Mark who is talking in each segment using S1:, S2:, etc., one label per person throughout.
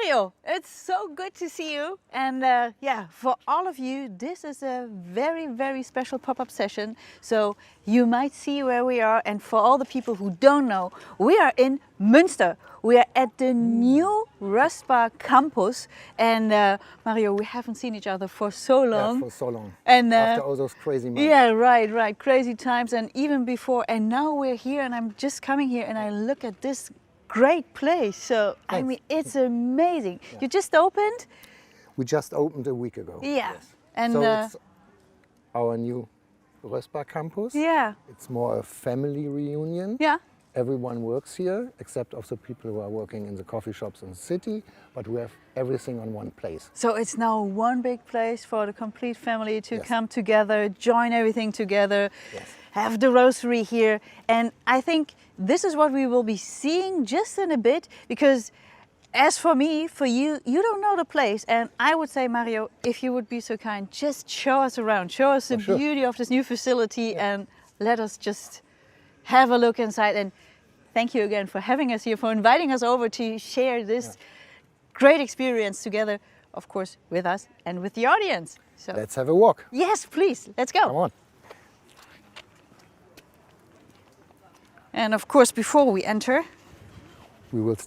S1: Mario, it's so good to see you. And yeah, for all of you, this is a very, very special pop-up session. So you might see where we are. And for all the people who don't know, we are in Münster. We are at the new roestbar campus. And Mario, we haven't seen each other for so long.
S2: Yeah, for so long.
S1: And
S2: after all those crazy months.
S1: Yeah, right. Crazy times. And even before. And now we're here and I'm just coming here and I look at this great place. So,
S2: Thanks.
S1: I mean, it's amazing. Yeah. You just opened?
S2: We just opened a week ago.
S1: Yeah.
S2: Yes.
S1: And
S2: so it's our new roestbar campus.
S1: Yeah.
S2: It's more a family reunion.
S1: Yeah.
S2: Everyone works here, except of the people who are working in the coffee shops in the city, but we have everything on one place.
S1: So it's now one big place for the complete family to
S2: Yes.
S1: come together, join everything together,
S2: Yes.
S1: have the roastery here. And I think this is what we will be seeing just in a bit, because as for me, for you, you don't know the place. And I would say, Mario, if you would be so kind, just show us around, show us the beauty of this new facility and let us just have a look inside. And thank you again for having us here, for inviting us over to share this great experience together, of course, with us and with the audience. So
S2: let's have a walk.
S1: Yes, please, let's go.
S2: Come on.
S1: And of course, before we enter,
S2: We will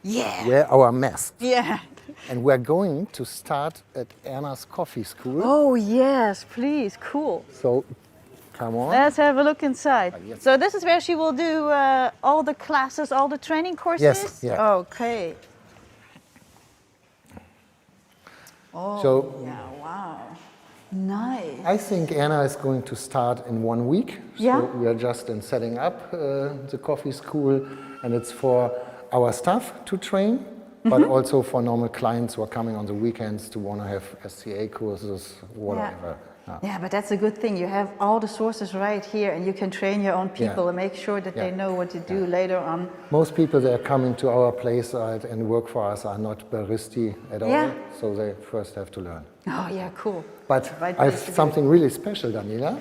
S1: yeah,
S2: wear our masks.
S1: yeah.
S2: And we're going to start at Erna's coffee school.
S1: Oh yes, please, cool.
S2: So come on.
S1: Let's have a look inside.
S2: Yes.
S1: So this is where she will do all the classes, all the training courses?
S2: Yes, yeah.
S1: Okay. Oh,
S2: So
S1: yeah, wow. Nice.
S2: I think Erna is going to start in 1 week.
S1: Yeah.
S2: So we are just in setting up the coffee school, and it's for our staff to train, but also for normal clients who are coming on the weekends to want to have SCA courses, whatever.
S1: Yeah, but that's a good thing. You have all the sources right here and you can train your own people
S2: Yeah.
S1: and make sure that they
S2: Yeah.
S1: know what to do later on.
S2: Most people that are coming to our place and work for us are not Baristi at all,
S1: Yeah.
S2: so they first have to learn.
S1: Oh, yeah, cool.
S2: But
S1: Right
S2: I have
S1: place to be.
S2: something really special, Daniela.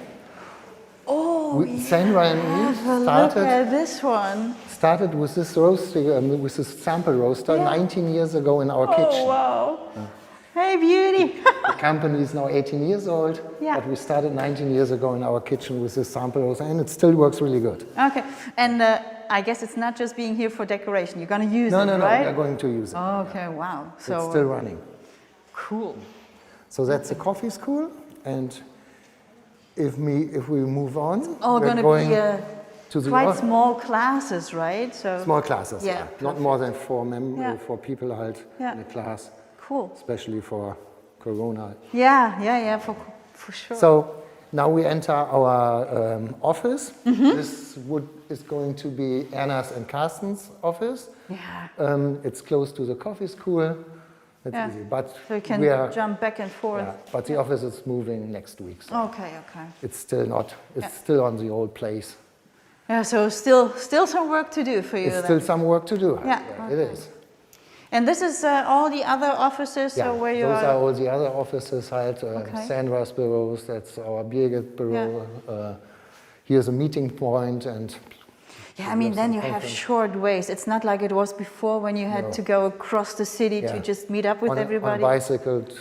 S1: Oh,
S2: Sandra and
S1: have a
S2: me
S1: look at this one.
S2: started with this roasting, with this sample roaster 19 years ago in our kitchen.
S1: Oh, wow. Hey, beauty.
S2: The company is now 18 years old,
S1: Yeah.
S2: but we started 19 years ago in our kitchen with this sample roaster, and it still works really good.
S1: Okay, and I guess it's not just being here for decoration. You're going to use it,
S2: No,
S1: right?
S2: we're going to use it.
S1: Okay, wow. So
S2: It's still running.
S1: cool.
S2: So that's the coffee school, and if we move on,
S1: Oh,
S2: we're
S1: going to be
S2: to the
S1: quite small classes, right? So
S2: small classes,
S1: Yeah,
S2: not more than four people halt
S1: Yeah.
S2: in a class,
S1: cool.
S2: especially for Corona.
S1: Yeah, for sure.
S2: So now we enter our office. This is going to be Erna's and Carsten's office.
S1: Yeah.
S2: It's close to the coffee school. That's
S1: Yeah.
S2: easy. But
S1: So you can
S2: we are,
S1: jump back and forth.
S2: but the office is moving next week. So
S1: Okay.
S2: it's still not. It's still on the old place.
S1: Yeah, so still some work to do for you
S2: It's
S1: then.
S2: still some work to do.
S1: Yeah,
S2: It is.
S1: And this is all the other offices, so where you
S2: those
S1: are.
S2: are all the other offices. Sandra's bureaus. That's our Birgit bureau. Here's a meeting point, and
S1: Yeah, I mean, then you have short ways. It's not like it was before when you had to go across the city to just meet up with
S2: on
S1: everybody.
S2: a bicycle through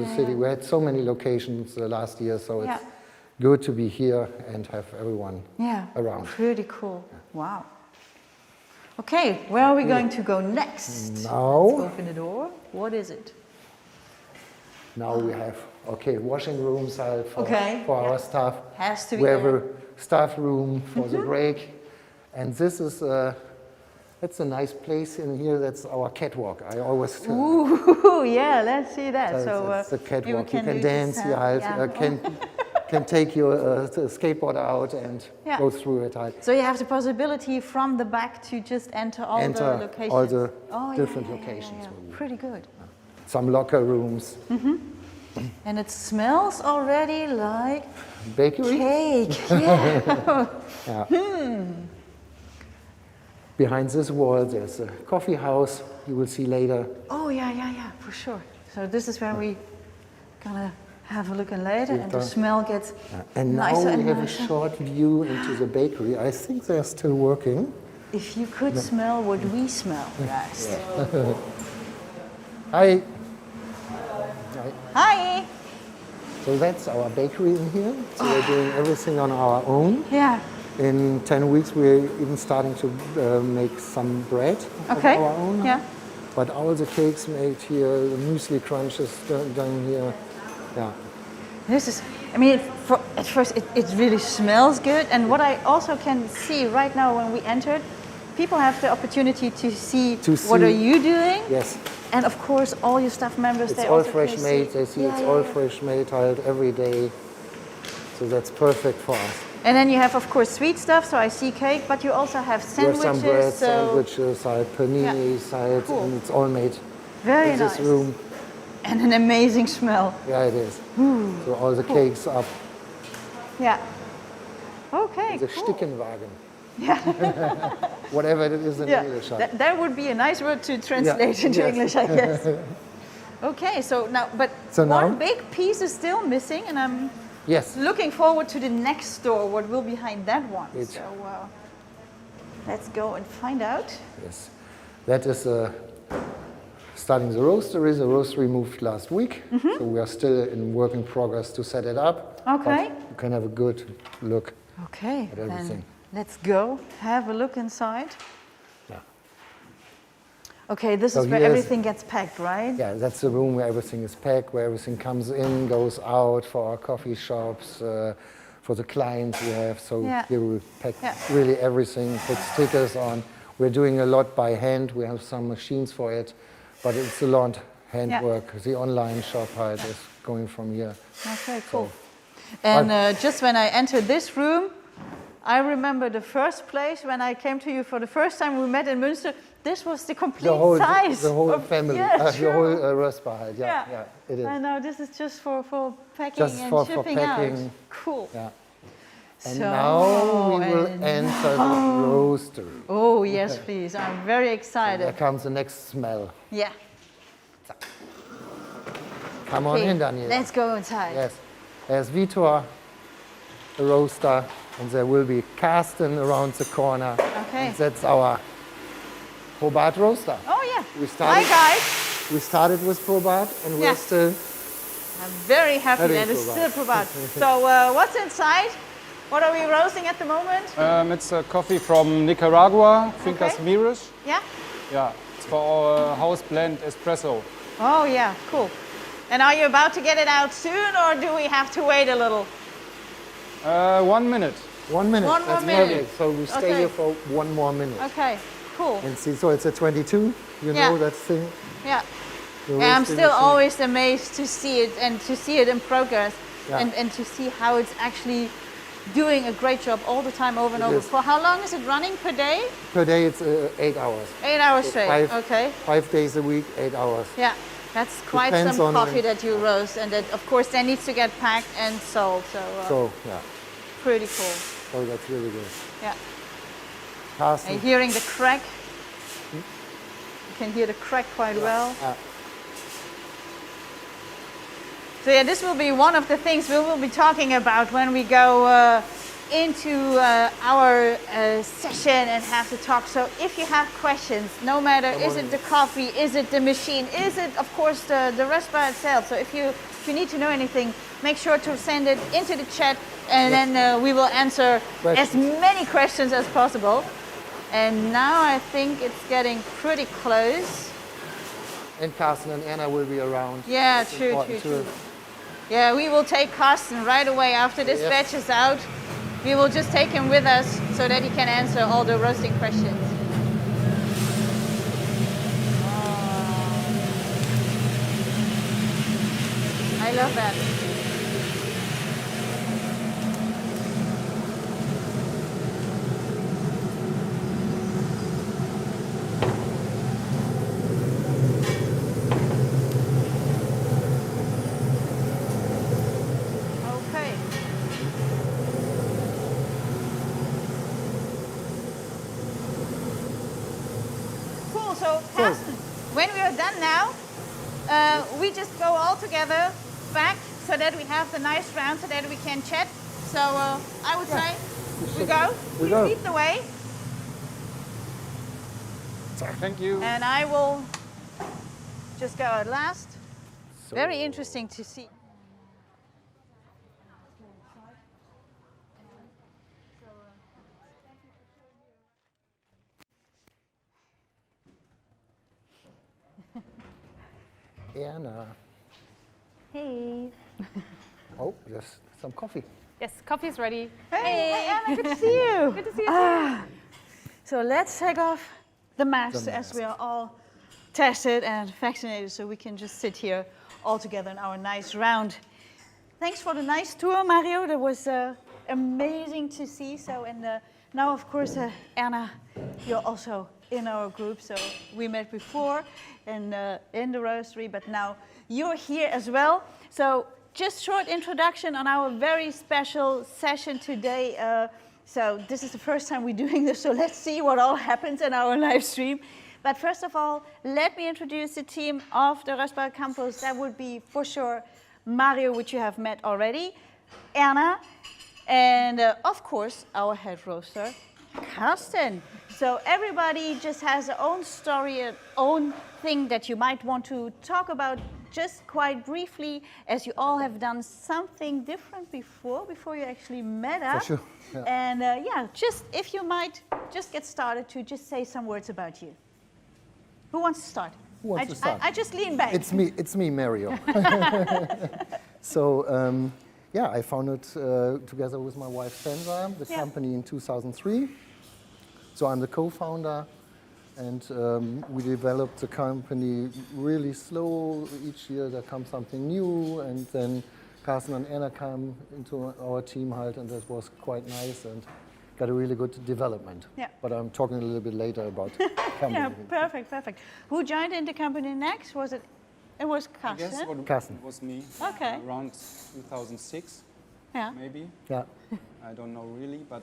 S2: the city.
S1: Yeah.
S2: We had so many locations last year, so
S1: Yeah.
S2: it's good to be here and have everyone around.
S1: Pretty cool. Wow. Okay, where are we going to go next?
S2: Now,
S1: Let's open the door. What is it?
S2: now we have washing rooms for
S1: Okay,
S2: our staff.
S1: Has to be
S2: We have
S1: there.
S2: a staff room for the break, and this is that's a nice place in here. That's our catwalk. I always
S1: Ooh, yeah, let's see that.
S2: it's the
S1: maybe we
S2: catwalk. You can
S1: do
S2: dance.
S1: this,
S2: Can take your skateboard out and
S1: Yeah.
S2: go through it.
S1: So you have the possibility from the back to just enter all the locations.
S2: all the
S1: Oh,
S2: different
S1: yeah.
S2: locations.
S1: Pretty good.
S2: Some locker rooms.
S1: And it smells already like
S2: Bakery.
S1: cake. Yeah.
S2: Behind this wall, there's a coffee house. You will see later.
S1: Oh, yeah, for sure. So this is where we gonna have a look in later, and the smell gets
S2: And now
S1: nicer
S2: we
S1: and
S2: have
S1: nicer.
S2: a short view into the bakery. I think they're still working.
S1: If you could smell what we smell, guys.
S2: Hi. Hi.
S1: Hi.
S2: So that's our bakery in here. So we're doing everything on our own.
S1: Yeah.
S2: In 10 weeks, we're even starting to make some bread of our own.
S1: Yeah.
S2: But all the cakes made here, the muesli crunch is done here. Yeah.
S1: This is, I mean, at first it really smells good. And what I also can see right now when we entered, people have the opportunity to see what are you doing.
S2: Yes.
S1: And of course, all your staff members,
S2: It's all fresh made. They see it's all fresh made, held every day. So that's perfect for us.
S1: And then you have, of course, sweet stuff. So I see cake, but you also have sandwiches.
S2: We have some bread, sandwiches, panini, and it's all made in this room.
S1: And an amazing smell.
S2: Yeah, it is. So all the cakes up.
S1: Yeah. Okay,
S2: the
S1: cool.
S2: Stickenwagen.
S1: Yeah.
S2: Whatever it is in English.
S1: That would be a nice word to translate into English, I guess. Okay, so now, one big piece is still missing, and I'm looking forward to the next store, what will be behind that one. So let's go and find out.
S2: Yes, that is starting the roastery. The roastery moved last week, so we are still in work in progress to set it up.
S1: Okay.
S2: But you can have a good look at everything.
S1: Then let's go have a look inside.
S2: Yeah.
S1: Okay, this is where everything gets packed, right?
S2: Yeah, that's the room where everything is packed, where everything comes in, goes out for our coffee shops, for the clients we have. So here we pack really everything, put stickers on. We're doing a lot by hand. We have some machines for it, but it's a lot handwork. The online shop is going from here.
S1: Okay, cool. And just when I entered this room, I remember the first place when I came to you for the first time. We met in Münster. This was the complete size.
S2: The whole family, the whole roestbar. Yeah, it is.
S1: I know, this is just for packing and shipping out. Cool.
S2: Yeah. And now we will enter the roastery.
S1: Oh, yes, please. I'm very excited.
S2: So there comes the next smell.
S1: Yeah.
S2: Come on in, Daniela.
S1: Let's go inside.
S2: Yes. There's Vitor, the roaster, and there will be Carsten around the corner.
S1: Okay.
S2: And that's our Probat roaster.
S1: Oh, yeah.
S2: Hi,
S1: guys.
S2: We started with Probat, and we're still...
S1: I'm very happy that it's still Probat. So what's inside? What are we roasting at the moment?
S3: It's a coffee from Nicaragua, Fincas Miras.
S1: Yeah?
S3: Yeah, it's for our house blend espresso.
S1: Oh, yeah, cool. And are you about to get it out soon, or do we have to wait a little?
S3: 1 minute.
S2: 1 minute.
S1: One more minute.
S2: So we stay here for 1 more minute.
S1: Okay, cool.
S2: And see, so it's a 22, you know that thing?
S1: Yeah. Yeah, I'm still always amazed to see it and to see it in progress and to see how it's actually doing a great job all the time over and over. For how long is it running per day?
S2: Per day it's 8 hours.
S1: 8 hours straight,
S2: 5 days a week, 8 hours.
S1: Yeah, that's quite some coffee that you roast, and that of course then needs to get packed and sold. So pretty cool.
S2: Oh, that's really good.
S1: Yeah.
S2: Carsten.
S1: And hearing the crack. You can hear the crack quite well. So yeah, this will be one of the things we will be talking about when we go into our session and have the talk. So if you have questions, no matter is it the coffee, is it the machine, is it of course the roestbar itself. So if you need to know anything, make sure to send it into the chat, and then we will answer as many questions as possible. And now I think it's getting pretty close.
S2: And Carsten and Anna will be around.
S1: Yeah, true. Yeah, we will take Carsten right away after this batch is out. We will just take him with us so that he can answer all the roasting questions. I love that. When we are done now, we just go all together back so that we have the nice round so that we can chat. So I would say we go. Please lead the way.
S3: Thank you.
S1: And I will just go at last.
S2: So,
S1: Very interesting to see.
S2: Anna.
S4: Hey.
S2: Oh, yes, some coffee.
S4: Yes, coffee's ready.
S1: Hey, Anna, good to see you.
S4: Good to see you too.
S1: So let's take off the masks
S2: The
S1: as we are all tested and vaccinated, so we can just sit here all together in our nice round. Thanks for the nice tour, Mario. That was amazing to see. So, and now, of course, Anna, you're also in our group. So we met before and in the roastery, but now you're here as well. So just short introduction on our very special session today. So this is the first time we're doing this, so let's see what all happens in our live stream. But first of all, let me introduce the team of the roestbar campus. That would be for sure Mario, which you have met already, Anna, and of course our head roaster, Karsten. So everybody just has their own story, their own thing that you might want to talk about just quite briefly, as you all have done something different before you actually met us.
S2: For sure. Yeah.
S1: And yeah, just if you might just get started to just say some words about you. Who wants to start?
S2: Who wants to start?
S1: I just lean back.
S2: It's me, Mario. So, yeah, I founded together with my wife Sandra the company in 2003. So I'm the co-founder, and we developed the company really slow. Each year there comes something new, and then Carsten and Anna come into our team, and that was quite nice and got a really good development.
S1: Yeah.
S2: But I'm talking a little bit later about company.
S1: Yeah, perfect. Who joined in the company next? Was it? It was
S3: I
S1: Karsten.
S3: guess
S2: Carsten.
S3: it was me.
S1: Okay.
S3: Around 2006,
S1: Yeah.
S3: maybe.
S2: Yeah.
S3: I don't know really, but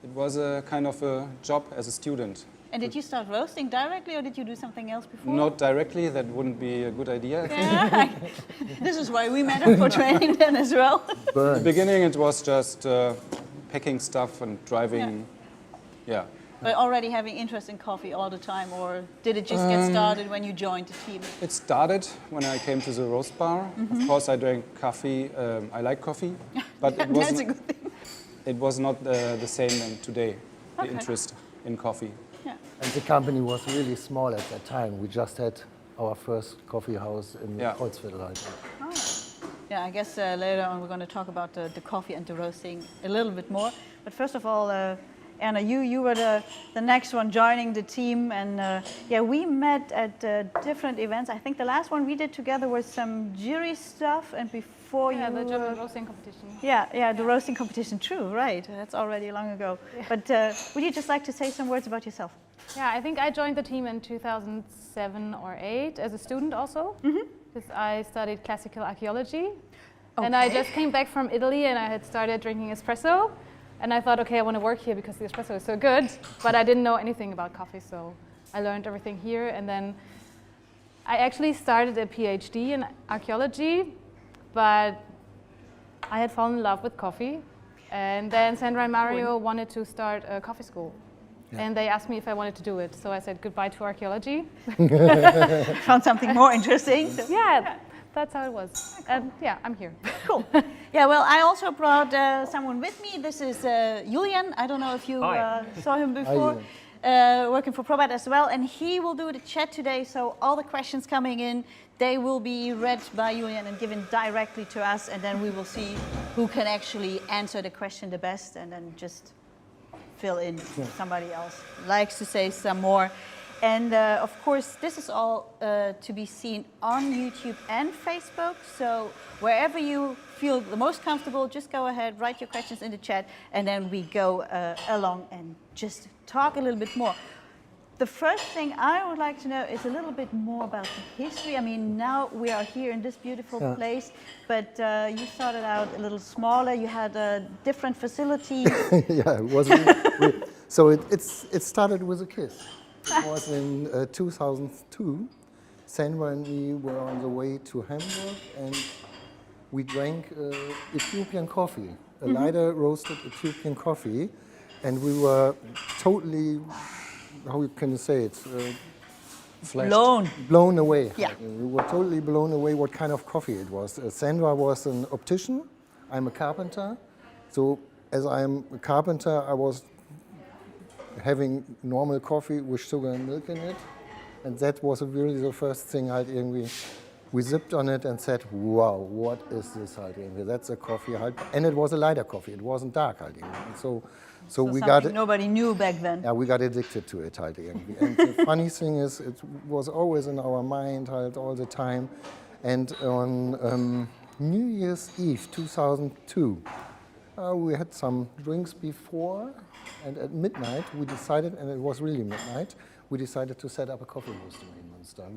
S3: it was a kind of a job as a student.
S1: And did you start roasting directly, or did you do something else before?
S3: Not directly, that wouldn't be a good idea.
S1: Yeah. This is why we met up for training then as well.
S3: In the beginning it was just packing stuff and driving. Yeah.
S1: But already having interest in coffee all the time, or did it just get started when you joined the team?
S3: It started when I came to the roast bar. Of course I drank coffee. I like coffee, but it
S1: That's a
S3: wasn't.
S1: good thing.
S3: It was not the same than today. The
S1: Okay.
S3: interest in coffee.
S1: Yeah.
S2: And the company was really small at that time. We just had our first coffee house in Kreuzviertel. I think.
S1: Yeah, I guess later on we're going to talk about the coffee and the roasting a little bit more. But first of all, Anna, you were the next one joining the team, and yeah, we met at different events. I think the last one we did together was some jury stuff, and before
S4: Yeah,
S1: you
S4: the German roasting competition.
S1: Yeah, the roasting competition. True, right? That's already long ago.
S4: Yeah.
S1: But would you just like to say some words about yourself?
S4: Yeah, I think I joined the team in 2007 or 8 as a student also, because I studied classical archaeology. And I just came back from Italy and I had started drinking espresso. And I thought, okay, I want to work here because the espresso is so good. But I didn't know anything about coffee, so I learned everything here. And then I actually started a PhD in archaeology, but I had fallen in love with coffee. And then Sandra and Mario wanted to start a coffee school. Yeah. And they asked me if I wanted to do it. So I said goodbye to archaeology.
S1: Found something more interesting. So.
S4: Yeah, that's how it was. And yeah, I'm here.
S1: Cool. Yeah, well, I also brought someone with me. This is Julian. I don't know if you saw him before. Working for Probat as well. And he will do the chat today. So all the questions coming in, they will be read by Julian and given directly to us. And then we will see who can actually answer the question the best, and then just fill in somebody else likes to say some more. And of course, this is all to be seen on YouTube and Facebook. So wherever you feel the most comfortable, just go ahead, write your questions in the chat, and then we go along and just talk a little bit more. The first thing I would like to know is a little bit more about the history. I mean, now we are here in this beautiful place, but you started out a little smaller. You had different facilities.
S2: Yeah, it was. So it started with a kiss. It was in 2002. Sandra and me were on the way to Hamburg, and we drank Ethiopian coffee, a lighter roasted Ethiopian coffee, and we were totally, how can you say it,
S3: Flashed.
S2: blown away.
S1: Yeah.
S2: We were totally blown away what kind of coffee it was. Sandra was an optician. I'm a carpenter. So as I'm a carpenter, I was having normal coffee with sugar and milk in it. And that was really the first thing we zipped on it and said, wow, what is this? That's a coffee. And it was a lighter coffee. It wasn't dark. So we got it.
S1: Nobody knew back then.
S2: Yeah, we got addicted to it. And the funny thing is, it was always in our mind all the time. And on New Year's Eve 2002, we had some drinks before, and at midnight we decided, and it was really midnight, we decided to set up a coffee roastery in Münster.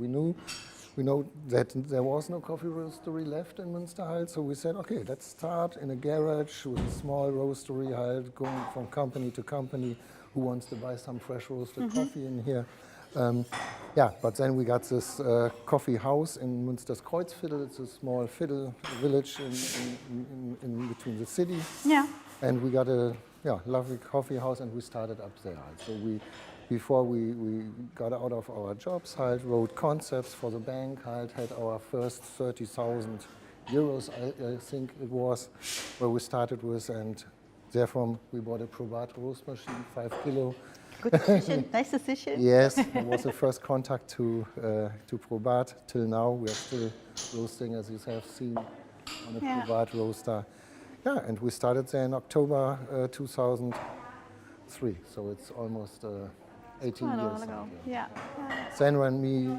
S2: We know that there was no coffee roastery left in Münster, so we said, okay, let's start in a garage with a small roastery, going from company to company. Who wants to buy some fresh roasted coffee in here? But then we got this coffee house in Münster's Kreuzviertel. It's a small village in between the city.
S1: Yeah.
S2: And we got a lovely coffee house, and we started up there. So before we got out of our jobs, wrote concepts for the bank, had our first 30,000 euros, I think it was, where we started with, and therefrom we bought a Probat roast machine, 5 kilo.
S1: Good decision. Nice decision.
S2: Yes, it was the first contact to Probat. Till now, we are still roasting, as you have seen, on a Probat roaster. Yeah, and we started there in October 2003, so it's almost 18 years ago.
S1: Yeah.
S2: Sandra and me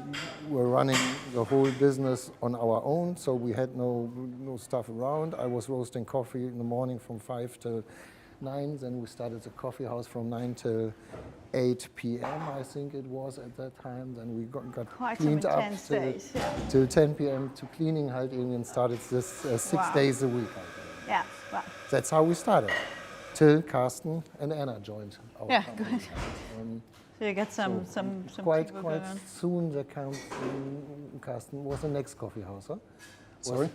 S2: were running the whole business on our own, so we had no stuff around. I was roasting coffee in the morning from 5 till 9, then we started the coffee house from 9 till 8 p.m. I think it was at that time. Then we got
S1: Quite
S2: cleaned up till 10 p.m. to cleaning and started this 6 days a week.
S1: Yeah. Wow.
S2: That's how we started, till Carsten and Anna joined our company.
S1: Good. So you got some
S2: Quite
S1: people going on.
S2: soon there comes Carsten was the next coffee house, huh?
S3: Sorry?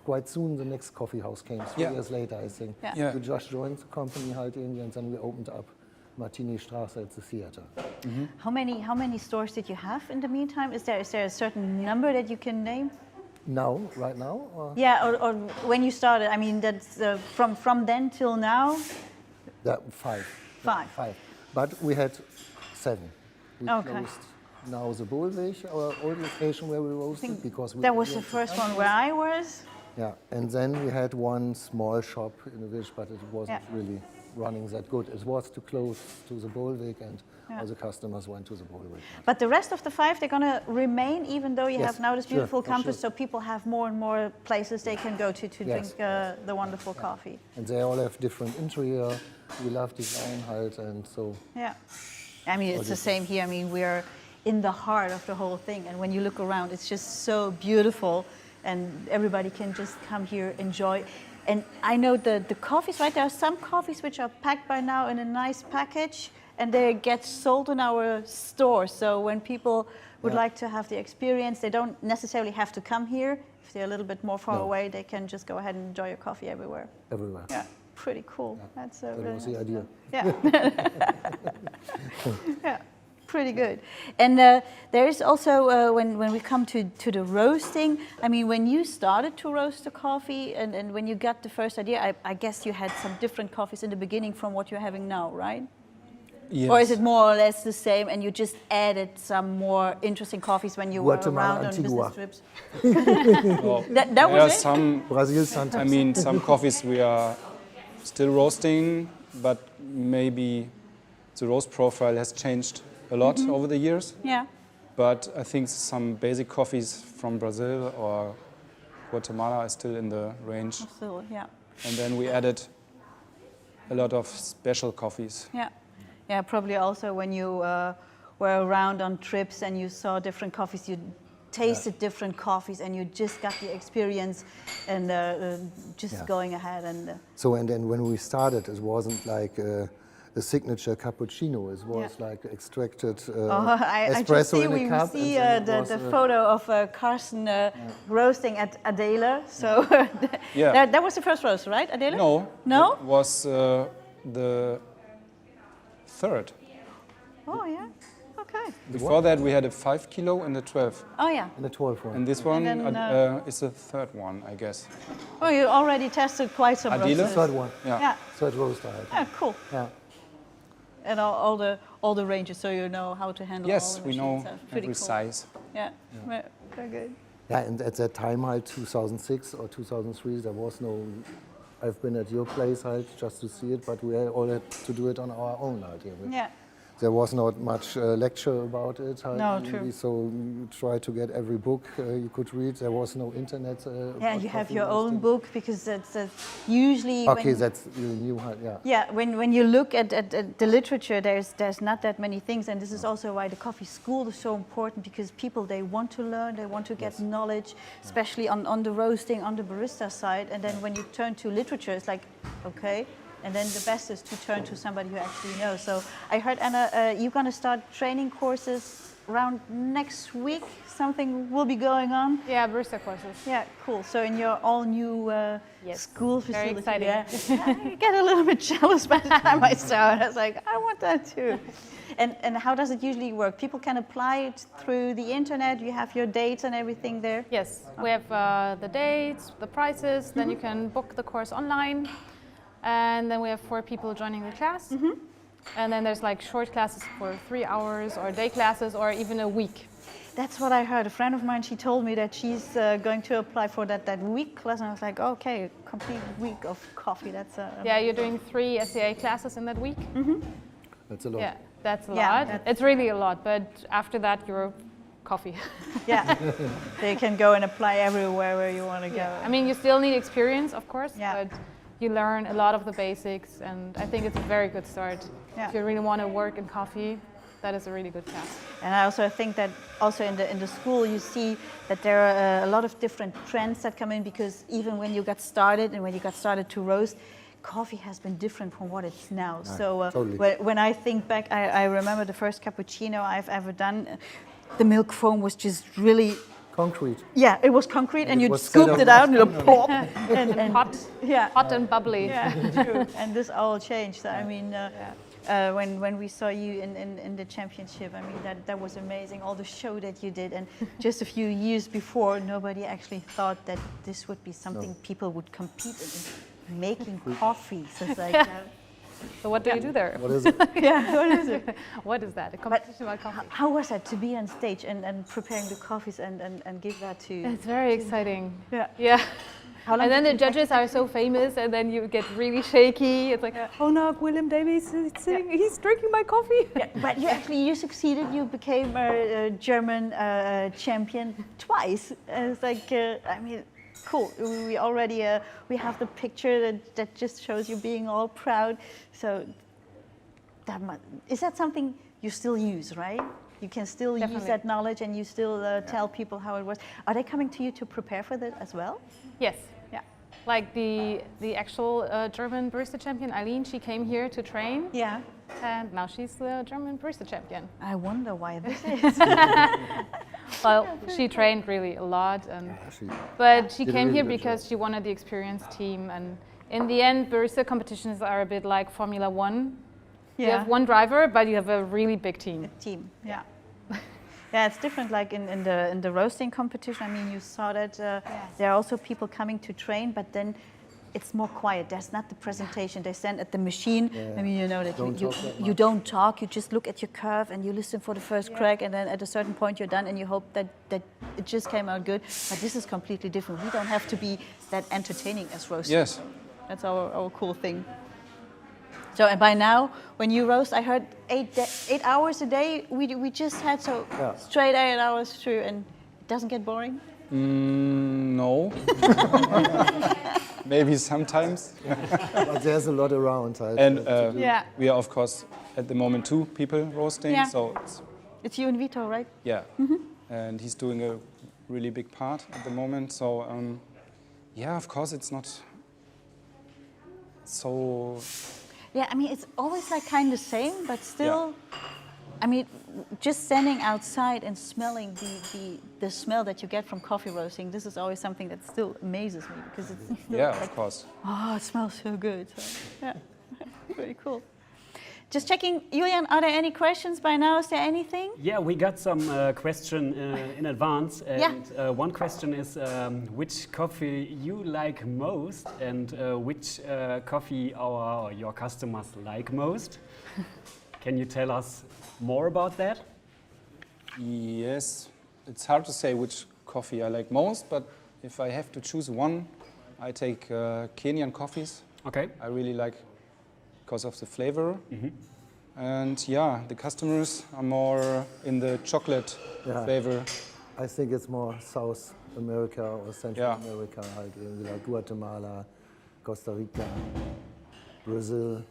S2: Quite soon the next coffee house came, 3 years later, I think.
S1: Yeah.
S2: We just joined the company and then we opened up Martini Straße at the theater.
S3: Mm-hmm.
S1: How many stores did you have in the meantime? Is there a certain number that you can name?
S2: Now, right now?
S1: Yeah, or when you started. I mean, that's from then till now.
S2: Yeah, 5.
S1: 5.
S2: But we had 7. We
S1: Okay.
S2: closed now the Bohlweg, our old location where we roasted, because
S1: That was the first one where I was.
S2: Yeah, and then we had one small shop in the village, but it wasn't really running that good. It was too close to the Bohlweg, and all the customers went to the Bohlweg.
S1: But the rest of the 5, they're going to remain, even though you
S2: Yes,
S1: have now this
S2: sure,
S1: beautiful
S2: for
S1: campus,
S2: sure.
S1: so people have more and more places they can go to
S2: Yes.
S1: drink the wonderful coffee.
S2: And they all have different interior. We love design, and so.
S1: Yeah. I mean, it's the same here. I mean, we're in the heart of the whole thing, and when you look around, it's just so beautiful, and everybody can just come here, enjoy. And I know the coffees, right? There are some coffees which are packed by now in a nice package, and they get sold in our store. So when people would like to have the experience, they don't necessarily have to come here. If they're a little bit more far away, they can just go ahead and enjoy your coffee everywhere.
S2: Everywhere.
S1: Yeah, pretty cool. That's
S2: That
S1: really
S2: was the
S1: nice.
S2: idea.
S1: Yeah. Yeah, pretty good. And there is also, when we come to the roasting, I mean, when you started to roast the coffee and when you got the first idea, I guess you had some different coffees in the beginning from what you're having now, right?
S3: Yes.
S1: Or is it more or less the same and you just added some more interesting coffees when you were
S2: Guatemala,
S1: around on
S2: Antigua.
S1: business trips?
S3: Well,
S1: That
S3: there are
S1: was it?
S3: some,
S2: Brazil, Santa.
S3: I mean, some coffees we are still roasting, but maybe the roast profile has changed a lot over the years.
S1: Yeah.
S3: But I think some basic coffees from Brazil or Guatemala are still in the range.
S1: Still, yeah.
S3: And then we added a lot of special coffees.
S1: Yeah, yeah. Probably also when you were around on trips and you saw different coffees, you tasted different coffees, and you just got the experience and just going ahead and.
S2: So and then when we started, it wasn't like a signature cappuccino. It was like extracted
S1: I just
S2: espresso
S1: see
S2: in a
S1: we
S2: cup.
S1: see
S2: and then it
S1: the
S2: was,
S1: photo of Carsten roasting at Adela. So
S3: Yeah.
S1: that was the first roast, right, Adela?
S3: No.
S1: No?
S3: It was the third.
S1: Oh yeah. Okay.
S3: Before that, we had a 5 kilo and a 12.
S1: Oh yeah.
S2: And the 12 one.
S3: And this one
S1: then,
S3: is the third one, I guess.
S1: Oh, you already tested quite some
S3: Adele?
S1: roasters.
S2: Third one.
S3: Yeah.
S1: Yeah.
S2: Third roaster. I think.
S1: Yeah, cool.
S2: Yeah.
S1: And all the ranges, so you know how to handle all
S3: Yes,
S1: the
S3: we know
S1: machines. That's pretty
S3: every
S1: cool.
S3: size.
S1: Yeah. Right. Very good.
S2: Yeah, and at that time, halt 2006 or 2003, there was no. I've been at your place, halt, just to see it, but we all had to do it on our own, halt.
S1: Yeah.
S2: There was not much lecture about it. Halt,
S1: No,
S2: really,
S1: true.
S2: So you try to get every book you could read. There was no internet.
S1: Yeah,
S2: about
S1: you have
S2: coffee
S1: your own
S2: roasting.
S1: book because that's usually
S2: Okay,
S1: when,
S2: that's new. Yeah.
S1: yeah, when you look at the literature, there's not that many things, and this is also why the coffee school is so important, because people, they want to learn, they want to get knowledge, especially on the roasting, on the barista side, and then when you turn to literature, it's like, okay, and then the best is to turn to somebody who actually knows. So I heard, Anna, you're going to start training courses around next week. Something will be going on.
S4: Yeah, barista courses.
S1: Yeah, cool. So in your all new
S4: Yes,
S1: school
S4: very
S1: facility,
S4: exciting.
S1: I get a little bit jealous by the time I start. I was like, I want that too. And how does it usually work? People can apply it through the internet. You have your dates and everything there.
S4: Yes, we have the dates, the prices, then you can book the course online. And then we have 4 people joining the class. And then there's like short classes for 3 hours, or day classes, or even a week.
S1: That's what I heard. A friend of mine, she told me that she's going to apply for that week class, and I was like, okay, a complete week of coffee. That's
S4: Yeah, you're doing 3 SCA classes in that week.
S2: That's a lot.
S4: Yeah, that's a
S1: Yeah,
S4: lot. It's really a lot, but after that, you're coffee.
S1: yeah. They can go and apply everywhere where you want to go.
S4: I mean, you still need experience, of course,
S1: Yeah.
S4: but you learn a lot of the basics, and I think it's a very good start.
S1: Yeah.
S4: If you really want to work in coffee, that is a really good class.
S1: And I also think that also in the school you see that there are a lot of different trends that come in, because even when you got started and when you got started to roast, coffee has been different from what it's now. So
S2: totally.
S1: when I think back, I remember the first cappuccino I've ever done. The milk foam was just really,
S2: Concrete.
S1: yeah, it was concrete, and
S2: it
S1: you
S2: was
S1: scooped
S2: set
S1: it
S2: up-
S1: out and you plop. and
S4: Hot,
S1: yeah,
S4: hot and bubbly.
S1: yeah, true. And this all changed. I mean, when we saw you in the championship, I mean that was amazing. All the show that you did, and just a few years before, nobody actually thought that this would be something people would compete in, making coffee. So it's like,
S4: So what do you do there?
S2: What is it?
S1: yeah, what is it?
S4: What is that? A competition about coffee?
S1: How was that to be on stage and preparing the coffees and give that to?
S4: It's very exciting.
S1: Yeah.
S4: Yeah.
S1: How long
S4: And then
S1: did
S4: the
S1: it take?
S4: judges are so famous, and then you get really shaky. It's like, oh no, William Davies is sitting, he's drinking my coffee.
S1: Yeah, but you succeeded. You became a German champion twice. And it's like, I mean, cool. We already we have the picture that just shows you being all proud. So is that something you still use, right? You can still use
S4: Definitely.
S1: that knowledge, and you still tell people how it was. Are they coming to you to prepare for that as well?
S4: Yes.
S1: Yeah.
S4: Like the actual German barista champion, Eileen, she came here to train,
S1: Yeah.
S4: and now she's the German barista champion.
S1: I wonder why this is.
S4: Well, she trained really a lot, and
S2: She
S4: but she
S2: Did a
S4: came
S2: really
S4: here
S2: good
S4: because she wanted the experienced team. And in the end, barista competitions are a bit like Formula One. You have one driver, but you have a really big team.
S1: Team, yeah. Yeah, it's different. Like in the roasting competition. I mean, you saw that there are also people coming to train, but then it's more quiet. There's not the presentation. They stand at the machine.
S2: Yeah.
S1: I mean, you know that
S2: Don't talk that
S1: you
S2: much.
S1: don't talk. You just look at your curve and you listen for the first crack, and then at a certain point you're done, and you hope that it just came out good. But this is completely different. We don't have to be that entertaining as roasters.
S3: Yes.
S1: That's our cool thing. So, and by now, when you roast, I heard 8 hours a day we just had, so
S2: Yeah.
S1: straight 8 hours through, and it doesn't get boring?
S3: No. Maybe sometimes.
S2: But there's a lot around. Halt,
S3: And
S1: Yeah.
S3: we are, of course, at the moment 2 people roasting.
S1: Yeah.
S3: So,
S1: It's you and Vito, right?
S3: yeah. And he's doing a really big part at the moment. So, yeah, of course, it's not so.
S1: Yeah, I mean, it's always like kind of same, but still, I mean, just standing outside and smelling the smell that you get from coffee roasting, this is always something that still amazes me, because it's still
S3: Yeah,
S1: like,
S3: of course.
S1: oh, it smells so good. So, yeah, very cool. Just checking, Julian, are there any questions by now? Is there anything?
S5: Yeah, we got some question in advance, and one question is which coffee you like most, and which coffee your customers like most. Can you tell us more about that?
S3: Yes, it's hard to say which coffee I like most, but if I have to choose one, I take Kenyan coffees.
S5: Okay.
S3: I really like because of the flavor. And yeah, the customers are more in the chocolate flavor.
S2: I think it's more South America or Central America, like Guatemala, Costa Rica, Brazil.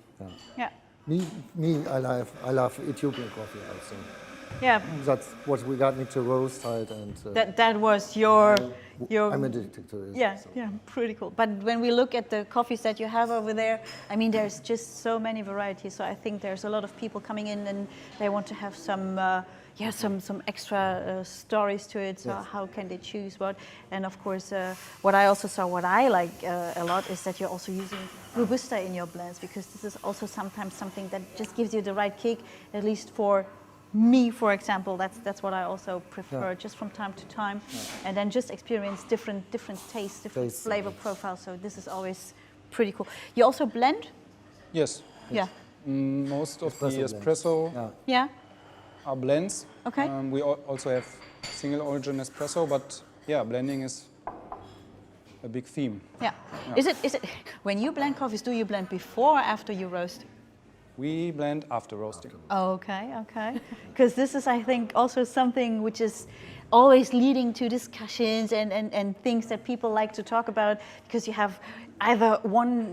S1: Yeah.
S2: Me, I love Ethiopian coffee also.
S1: Yeah.
S2: That's what we got me to roast halt, and
S1: That was your.
S2: I'm addicted to it.
S1: Yeah,
S2: so.
S1: yeah, pretty cool. But when we look at the coffees that you have over there, I mean, there's just so many varieties. So I think there's a lot of people coming in and they want to have some, some extra stories to it. So how can they choose what? And of course, what I like a lot is that you're also using Robusta in your blends, because this is also sometimes something that just gives you the right kick, at least for me, for example. That's what I also prefer, just from time to time, and then just experience different tastes, different flavor profiles. So this is always pretty cool. You also blend?
S3: Yes.
S1: Yeah.
S3: Most of the espresso are blends.
S1: Okay.
S3: We also have single origin espresso, but yeah, blending is a big theme.
S1: Yeah. Is it when you blend coffees? Do you blend before or after you roast?
S3: We blend after roasting.
S1: Okay. Because this is, I think, also something which is always leading to discussions and things that people like to talk about, because you have either one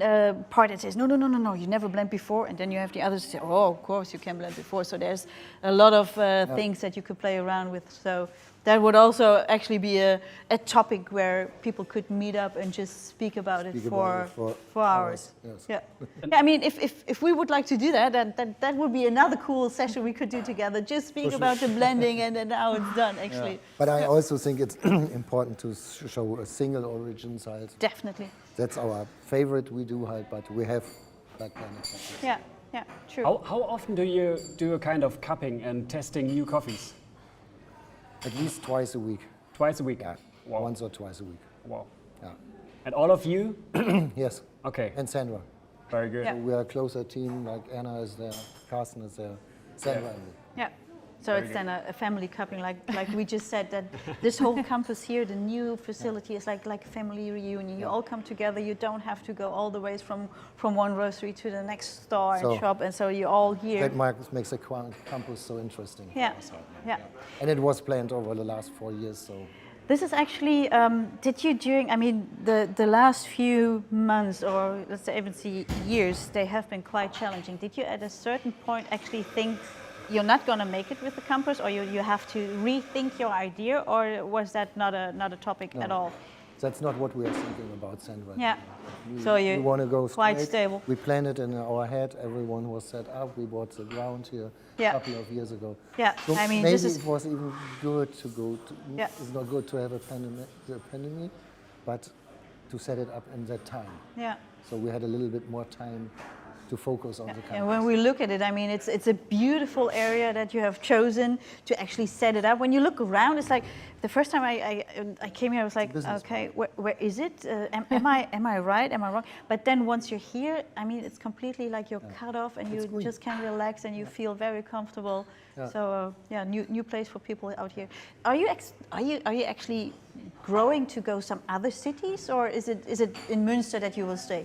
S1: part that says, no, you never blend before, and then you have the others who say, oh, of course you can blend before. So there's a lot of things that you could play around with. So that would also actually be a topic where people could meet up and just speak about it for hours.
S2: Yes.
S1: Yeah. I mean, if we would like to do that would be another cool session we could do together. Just speak about the blending and how it's done, actually.
S2: Yeah. But I also think it's important to show a single origin halt.
S1: Definitely.
S2: That's our favorite we do halt, but we have like blended coffees.
S1: Yeah, true.
S5: How often do you do a kind of cupping and testing new coffees?
S2: At least twice a week.
S5: Twice a week?
S2: Yeah.
S5: Wow.
S2: Once or twice a week.
S5: Wow.
S2: Yeah.
S5: And all of you?
S2: Yes.
S5: Okay.
S2: And Sandra.
S5: Very good.
S1: Yeah.
S2: We are a closer team, like Anna is there, Carsten is there, Sandra is there.
S1: Yeah. So it's then a family cupping, like we just said, that this whole campus here, the new facility, is like a family reunion. You all come together. You don't have to go all the ways from one roastery to the next store and shop, and so you're all here.
S2: That makes the campus so interesting.
S1: Yeah.
S2: for us right now.
S1: Yeah.
S2: And it was planned over the last 4 years, so.
S1: This is actually, did you during, I mean, the last few months, or let's say even years, they have been quite challenging. Did you at a certain point actually think you're not going to make it with the campus, or you have to rethink your idea, or was that not a topic at all?
S2: That's not what we are thinking about, Sandra.
S1: Yeah. So
S2: we want to go
S1: quite
S2: straight.
S1: stable.
S2: We planned it in our head. Everyone was set up. We bought the ground here a couple of years ago.
S1: Yeah,
S2: So
S1: I mean,
S2: maybe
S1: this is
S2: it was even good to go.
S1: Yeah.
S2: It's not good to have a pandemic, but to set it up in that time.
S1: Yeah.
S2: So we had a little bit more time to focus on the campus.
S1: And when we look at it, I mean, it's a beautiful area that you have chosen to actually set it up. When you look around, it's like the first time I came here, I was like, okay, where is it? Am I right? Am I wrong? But then once you're here, I mean, it's completely like you're cut off, and you just can relax and you feel very comfortable.
S2: Yeah.
S1: So new place for people out here. Are you actually growing to go some other cities, or is it in Münster that you will stay?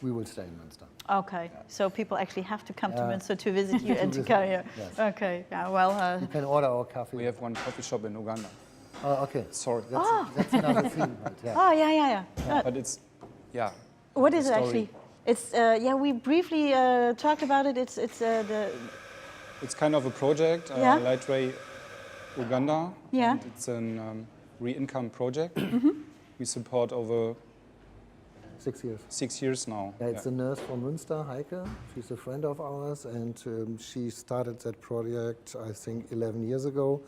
S2: We will stay in Münster.
S1: Okay, so people actually have to come to Münster to visit you and to come here.
S2: Yes.
S1: Okay, yeah, well.
S2: You can order our coffee.
S3: We have one coffee shop in Uganda.
S2: Oh, okay.
S3: Sorry.
S2: That's another theme. Right? Yeah.
S1: Oh, yeah.
S3: But it's, yeah.
S1: What is it
S3: story.
S1: actually? It's we briefly talked about it.
S3: It's kind of a project, Light Ray Uganda.
S1: Yeah.
S3: And it's a re-income project. We support over
S2: 6 years.
S3: 6 years now.
S2: Yeah, it's a nurse from Münster, Heike. She's a friend of ours, and she started that project, I think, 11 years ago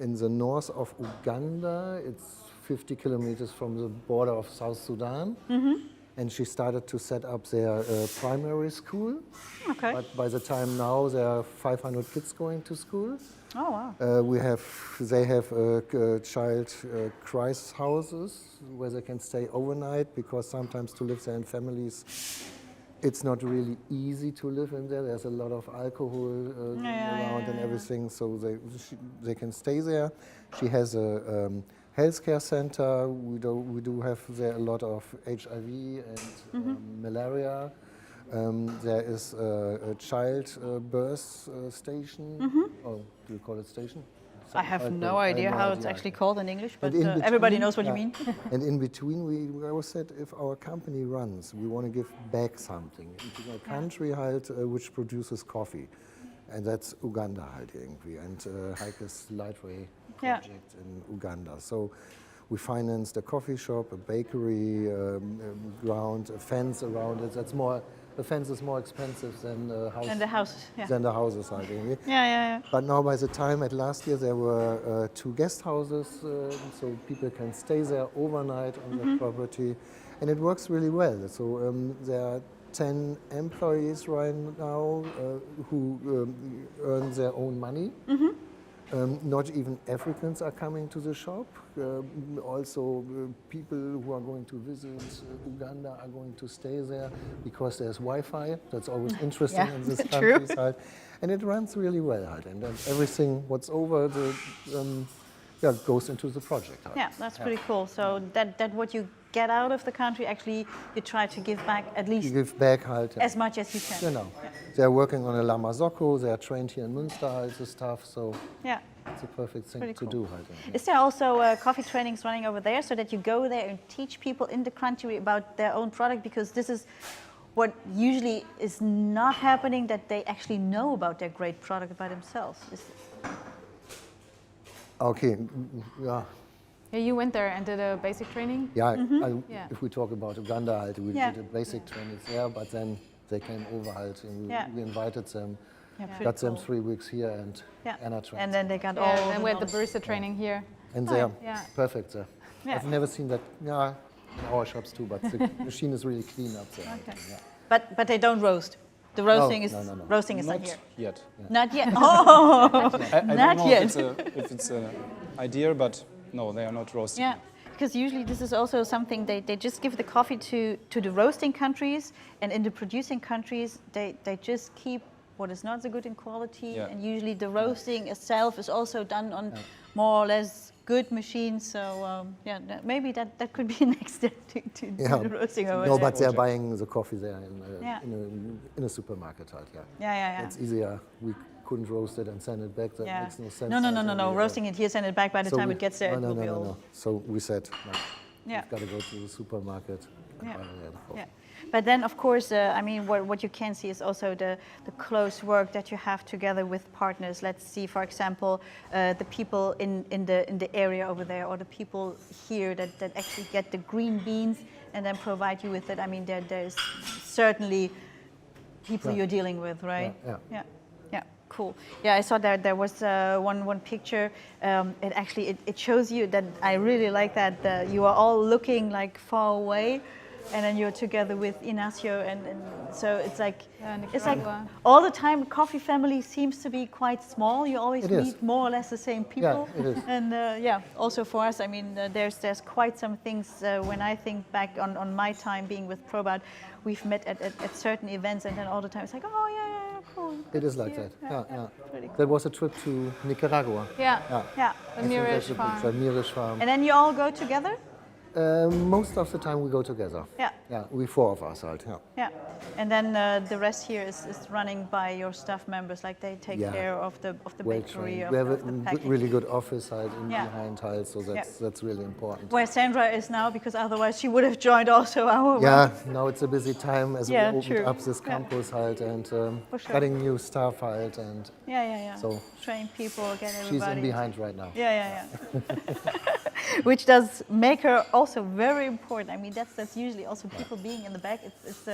S2: in the north of Uganda. It's 50 kilometers from the border of South Sudan. and she started to set up their primary school.
S1: Okay.
S2: But by the time now, there are 500 kids going to school.
S1: Oh, wow.
S2: They have child crisis houses where they can stay overnight, because sometimes to live there in families, it's not really easy to live in there. There's a lot of alcohol around and everything, so they can stay there. She has a healthcare center. We do have there a lot of HIV and malaria. There is a child birth station. Oh, do you call it station?
S1: I have no idea how it's actually called in English, but
S2: in
S1: everybody
S2: between,
S1: knows what you mean.
S2: And in between, we always said, if our company runs, we want to give back something into a country which produces coffee. And that's Uganda irgendwie, and Heike's Lightway project in Uganda. So we financed a coffee shop, a bakery, ground, a fence around it. That's more. The fence is more expensive than the house.
S1: And the houses,
S2: Than the houses, I think.
S1: Yeah.
S2: But now, by the time at last year, there were 2 guest houses, so people can stay there overnight on the property, and it works really well. So there are 10 employees right now who earn their own money. Not even Africans are coming to the shop. Also, people who are going to visit Uganda are going to stay there because there's Wi-Fi. That's always interesting in this countryside. And it runs really well. And then everything what's over goes into the project.
S1: Yeah, that's pretty cool. So that what you get out of the country, actually, you try to give back at least
S2: you give back
S1: as much as you can.
S2: You know, they're working on a Lamazocco. They are trained here in Münster, the stuff. So it's a perfect thing to do.
S1: Is there also coffee trainings running over there, so that you go there and teach people in the country about their own product? Because this is what usually is not happening, that they actually know about their great product by themselves.
S2: Okay, yeah.
S4: Yeah, you went there and did a basic training?
S2: Yeah, if we talk about Uganda, we did a basic
S1: Yeah.
S2: training there, but then they came over and we invited them,
S1: Yeah,
S2: got them 3 weeks here and Anna trained.
S1: And then they got all.
S4: And we had the barista training here.
S2: And they're
S4: Yeah.
S2: perfect there.
S1: Yeah.
S2: I've never seen that, in our shops too, but the machine is really clean up there.
S1: Okay.
S2: Yeah.
S1: But they don't roast. The roasting is
S2: no.
S1: roasting is not
S3: Not
S1: here.
S3: yet.
S1: Not yet. Oh,
S3: I
S1: not
S3: don't know
S1: yet.
S3: if it's an idea, but no, they are not roasting.
S1: Yeah, because usually this is also something they just give the coffee to the roasting countries, and in the producing countries they just keep what is not so good in quality, and usually the roasting itself is also done on more or less good machines. So maybe that could be a next step to do the roasting over there.
S2: No, but they're buying the coffee there in a supermarket.
S1: Yeah.
S2: It's easier. We couldn't roast it and send it back. That makes no sense.
S1: No. Roasting it here, send it back. By the time it gets there, it will be old.
S2: No. So we said,
S1: Yeah.
S2: we've got to go to the supermarket and buy the coffee.
S1: Yeah. But then, of course, I mean, what you can see is also the close work that you have together with partners. Let's see, for example, the people in the area over there, or the people here that actually get the green beans and then provide you with it. I mean, there's certainly people you're dealing with, right?
S2: Yeah.
S1: Cool. Yeah, I saw that there was one picture. It actually it shows you that I really like that you are all looking like far away, and then you're together with Ignacio, and so it's like all the time. Coffee family seems to be quite small. You always meet more or less the same people.
S2: Yeah, it is.
S1: And also for us, I mean, there's quite some things. When I think back on my time being with Probat, we've met at certain events, and then all the time it's like, oh yeah. Cool.
S2: It is like that. Yeah.
S1: Pretty cool.
S2: That was a trip to Nicaragua.
S1: Yeah.
S4: The Mirish farm.
S2: The Mirish farm.
S1: And then you all go together?
S2: Most of the time we go together.
S1: Yeah.
S2: We 4 of us out.
S1: Yeah. And then the rest here is running by your staff members, like they take care of the bakery,
S2: we have
S1: of the
S2: a
S1: packing.
S2: really good office side behind Heil, so that's really important.
S1: Where Sandra is now, because otherwise she would have joined also our
S2: work. Now it's a busy time as we opened up this
S1: Yeah.
S2: campus Heil and getting new staff Heil and so
S1: train people, get everybody.
S2: she's in behind right now.
S1: Yeah. Which does make her also very important. I mean, that's usually also people being in the back. It's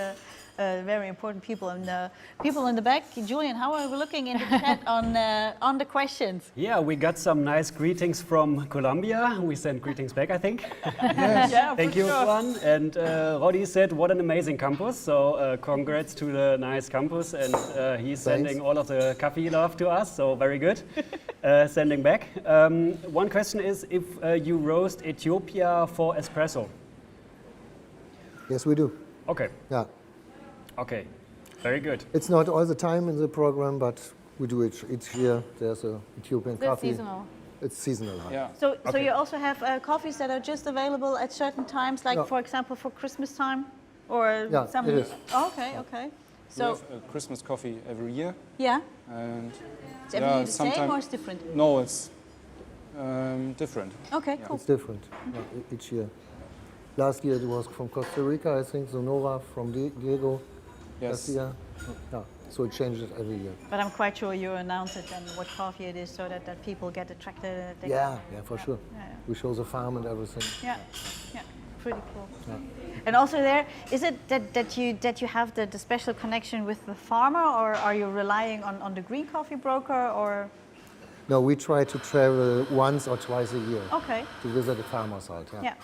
S1: very important people. And people in the back, Julian, how are we looking in the chat on the questions?
S5: Yeah, we got some nice greetings from Colombia. We sent greetings back, I think.
S1: Yeah,
S5: Thank you, Juan. And Roddy said, what an amazing campus. So congrats to the nice campus. And he's sending all of the coffee love to us. So very good. Sending back. One question is if you roast Ethiopia for espresso.
S2: Yes, we do.
S5: Okay.
S2: Yeah.
S5: Okay. Very good.
S2: It's not all the time in the program, but we do it each year. There's a Ethiopian
S4: It's
S2: coffee.
S4: seasonal.
S2: It's seasonal.
S3: Yeah.
S1: So
S5: Okay.
S1: you also have coffees that are just available at certain times, like
S2: Yeah.
S1: for example for Christmas time, or
S2: Yeah,
S1: some.
S2: it is.
S1: Oh, okay, okay.
S3: We
S1: So
S3: have a Christmas coffee every year,
S1: yeah,
S3: and
S1: it's every year the same or it's different?
S3: no, it's different.
S1: Okay, cool.
S2: It's different each year. Last year it was from Costa Rica, I think, Sonora from Diego
S3: Yes.
S2: Garcia. Yeah, so it changes every year.
S1: But I'm quite sure you announce it and what coffee it is, so that people get attracted. And that they
S2: Yeah, for sure.
S1: Yeah,
S2: We show the farm and everything.
S1: yeah, yeah, pretty cool. And also there, is it that you have the special connection with the farmer, or are you relying on the green coffee broker, or?
S2: No, we try to travel once or twice a year
S1: Okay.
S2: to visit the farmer's side.
S1: Yeah.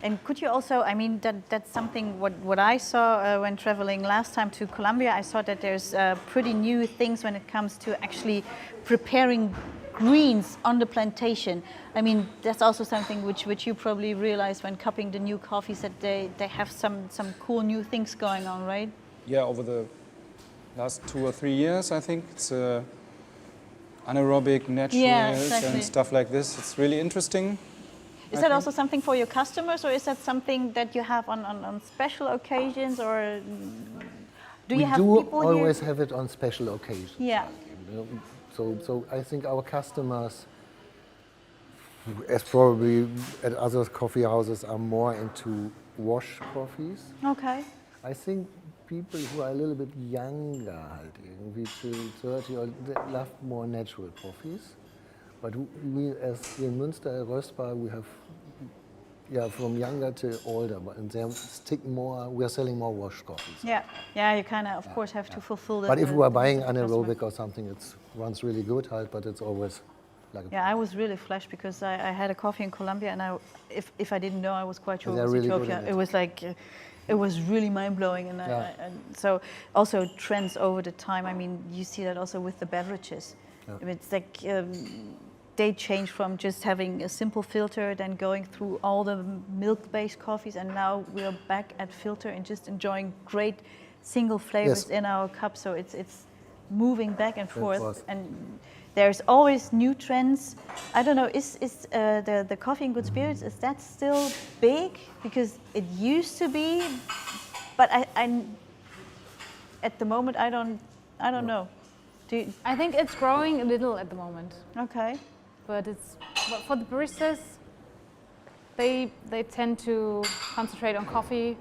S1: And could you also, I mean, that's something what I saw when traveling last time to Colombia. I saw that there's pretty new things when it comes to actually preparing greens on the plantation. I mean, that's also something which you probably realize when cupping the new coffees, that they have some cool new things going on, right?
S3: Yeah, over the last 2 or 3 years, I think it's anaerobic naturals
S1: exactly.
S3: and stuff like this. It's really interesting.
S1: Is that also something for your customers, or is that something that you have on special occasions, or do you have
S2: we do
S1: people
S2: always
S1: here?
S2: have it on special occasions.
S1: Yeah.
S2: You know, so I think our customers, as probably at other coffee houses, are more into wash coffees.
S1: Okay.
S2: I think people who are a little bit younger, halt irgendwie till 30, or they love more natural coffees. But we, as here in Münster, at roestbar, we have, from younger to older, and they stick more. We are selling more wash coffees.
S1: Yeah, you kind of course have to fulfill the.
S2: But if we are buying
S1: the customer.
S2: anaerobic or something, it runs really good, halt, but it's always like.
S1: Yeah, I was really flashed because I had a coffee in Colombia, and if I didn't know, I was quite sure it
S2: They're
S1: was
S2: really good
S1: Ethiopia.
S2: at it.
S1: It was like. It was really mind-blowing, and, and so also trends over the time. I mean, you see that also with the beverages.
S2: Yeah.
S1: I mean, it's like they change from just having a simple filter, then going through all the milk-based coffees, and now we are back at filter and just enjoying great single flavors in our cup. So it's moving back and forth, and there's always new trends. I don't know, is the coffee and good spirits, is that still big? Because it used to be, but I at the moment I don't know.
S4: I think it's growing a little at the moment.
S1: Okay.
S4: But for the baristas, they tend to concentrate on coffee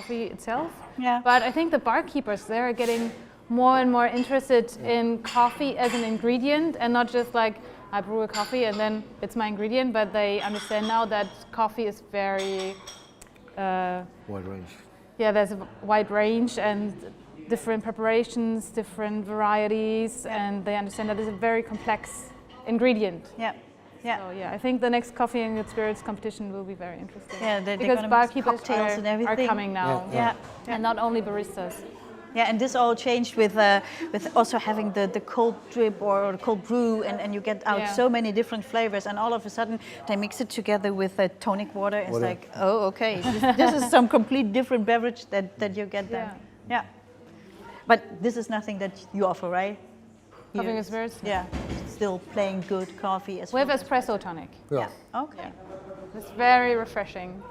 S4: itself.
S1: Yeah.
S4: But I think the barkeepers, they're getting more and more interested in coffee as an ingredient, and not just like I brew a coffee and then it's my ingredient, but they understand now that coffee is very
S2: Wide range.
S4: yeah, there's a wide range and different preparations, different varieties, and they understand that it's a very complex ingredient.
S1: Yeah. Yeah.
S4: So yeah, I think the next coffee and good spirits competition will be very interesting.
S1: Yeah, they're
S4: because
S1: gonna mix
S4: barkeepers
S1: cocktails and
S4: are
S1: everything.
S4: coming now.
S1: Yeah.
S4: And not only baristas.
S1: Yeah, and this all changed with also having the cold drip or the cold brew, and you get out so many different flavors, and all of a sudden they mix it together with tonic water. It's like, oh, okay, this is some complete different beverage that you get then. Yeah. But this is nothing that you offer, right?
S4: Coffee and spirits?
S1: Yeah, still plain good coffee as
S4: We
S1: well.
S4: have espresso tonic.
S2: Yeah.
S1: Okay.
S4: It's very refreshing.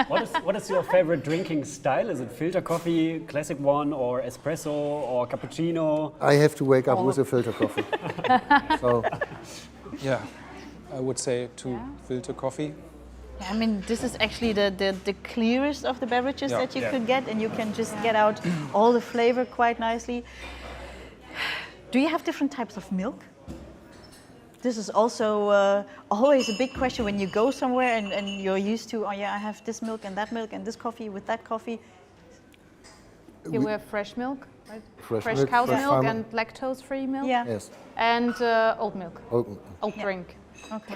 S5: What is your favorite drinking style? Is it filter coffee, classic one, or espresso, or cappuccino?
S2: I have to wake up with a filter coffee. So
S3: Yeah, I would say filter coffee.
S1: I mean, this is actually the clearest of the beverages that you could get, and you can just get out all the flavor quite nicely. Do you have different types of milk? This is also always a big question when you go somewhere and you're used to, oh yeah, I have this milk and that milk and this coffee with that coffee.
S4: Here we have fresh milk, right?
S2: Fresh
S4: Fresh
S2: milk,
S4: cow's
S2: fresh
S4: milk
S2: farmer.
S4: and lactose-free milk.
S1: Yeah.
S2: Yes.
S4: And oat milk, oat drink.
S1: Okay.